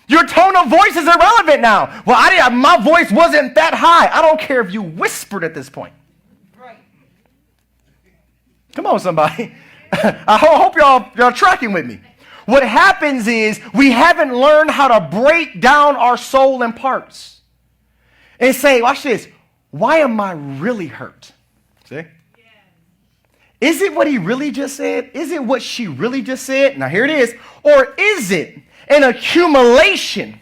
Your tone of voice is irrelevant now. Well, my voice wasn't that high. I don't care if you whispered at this point. Right. Come on, somebody. I hope y'all tracking with me. What happens is we haven't learned how to break down our soul in parts and say, watch this, why am I really hurt? See? Is it what he really just said? Is it what she really just said? Now here it is. Or is it an accumulation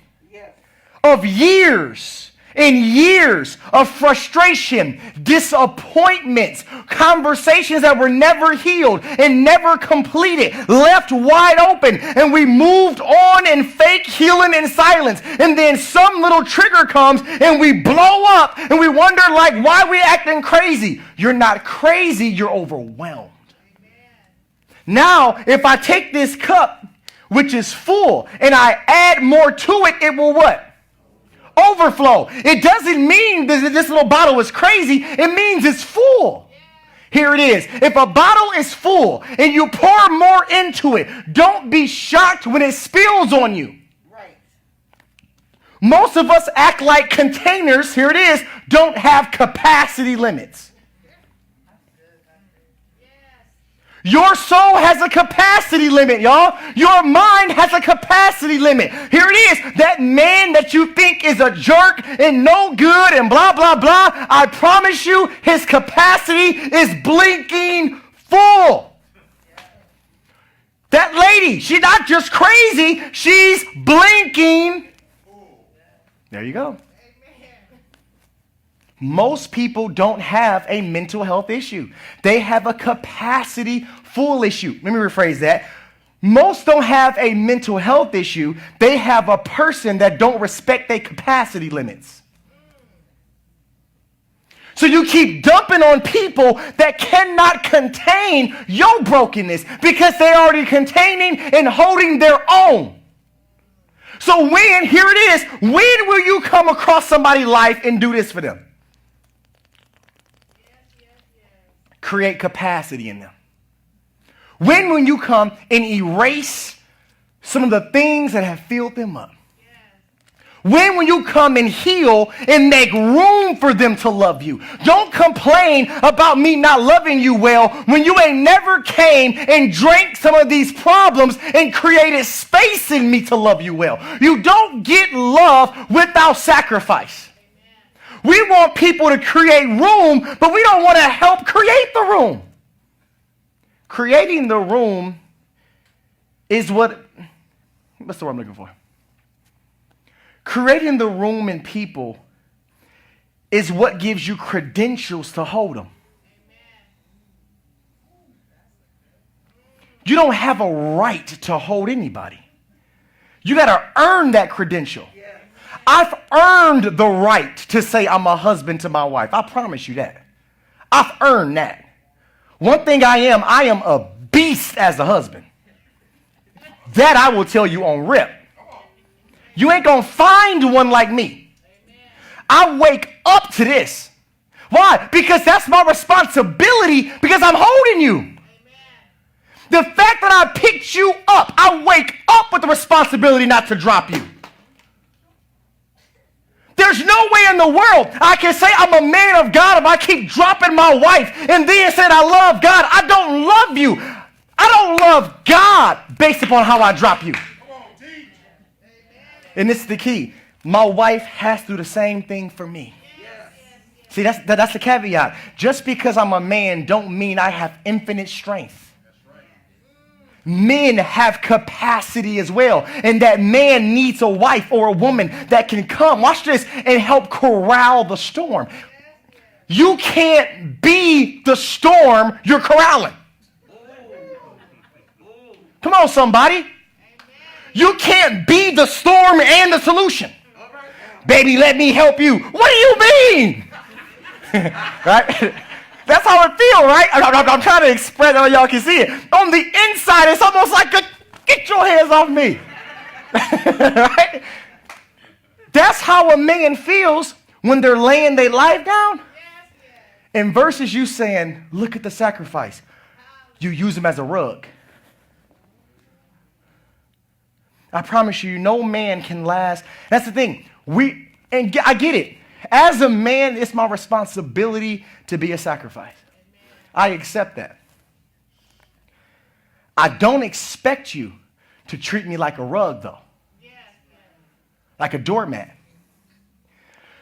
of years and years of frustration, disappointments, conversations that were never healed and never completed, left wide open, and we moved on in fake healing in silence, and then some little trigger comes and we blow up and we wonder like, why are we acting crazy? You're not crazy, you're overwhelmed. Now, if I take this cup, which is full, and I add more to it, it will what? Overflow. It doesn't mean that this little bottle is crazy. It means it's full. Here it is. If a bottle is full and you pour more into it, don't be shocked when it spills on you. Right. Most of us act like containers, here it is, don't have capacity limits. Your soul has a capacity limit, y'all. Your mind has a capacity limit. Here it is. That man that you think is a jerk and no good and blah, blah, blah, I promise you his capacity is blinking full. That lady, she's not just crazy, she's blinking. There you go. Most people don't have a mental health issue. They have a capacity full issue. Let me rephrase that. Most don't have a mental health issue. They have a person that don't respect their capacity limits. So you keep dumping on people that cannot contain your brokenness because they're already containing and holding their own. So here it is, when will you come across somebody's life and do this for them? Create capacity in them. When will you come and erase some of the things that have filled them up? When will you come and heal and make room for them to love you? Don't complain about me not loving you well when you ain't never came and drank some of these problems and created space in me to love you well. You don't get love without sacrifice. We want people to create room, but we don't want to help create the room. Creating the room is what's the word I'm looking for? Creating the room in people is what gives you credentials to hold them. You don't have a right to hold anybody. You got to earn that credential. I've earned the right to say I'm a husband to my wife. I promise you that. I've earned that. One thing I am a beast as a husband. That I will tell you on rip. You ain't going to find one like me. I wake up to this. Why? Because that's my responsibility because I'm holding you. The fact that I picked you up, I wake up with the responsibility not to drop you. There's no way in the world I can say I'm a man of God if I keep dropping my wife and then saying I love God. I don't love you. I don't love God based upon how I drop you. And this is the key. My wife has to do the same thing for me. See, that's the caveat. Just because I'm a man don't mean I have infinite strength. Men have capacity as well. And that man needs a wife or a woman that can come, watch this, and help corral the storm. You can't be the storm you're corralling. Come on, somebody. You can't be the storm and the solution. Baby, let me help you. What do you mean? Right? That's how it feels, right? I'm trying to express how y'all can see it. On the inside, it's almost like, get your hands off me. Right? That's how a man feels when they're laying their life down. And versus you saying, look at the sacrifice. You use them as a rug. I promise you, no man can last. That's the thing. I get it. As a man, it's my responsibility to be a sacrifice. I accept that. I don't expect you to treat me like a rug, though. Like a doormat.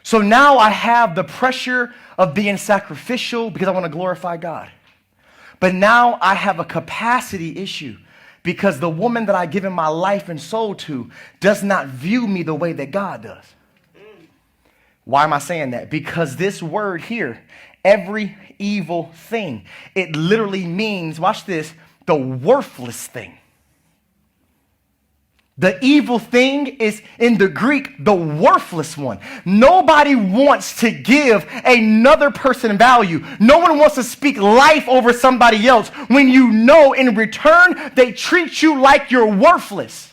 So now I have the pressure of being sacrificial because I want to glorify God. But now I have a capacity issue because the woman that I give in my life and soul to does not view me the way that God does. Why am I saying that? Because this word here, every evil thing, it literally means, watch this, the worthless thing. The evil thing is, in the Greek, the worthless one. Nobody wants to give another person value. No one wants to speak life over somebody else when you know in return they treat you like you're worthless.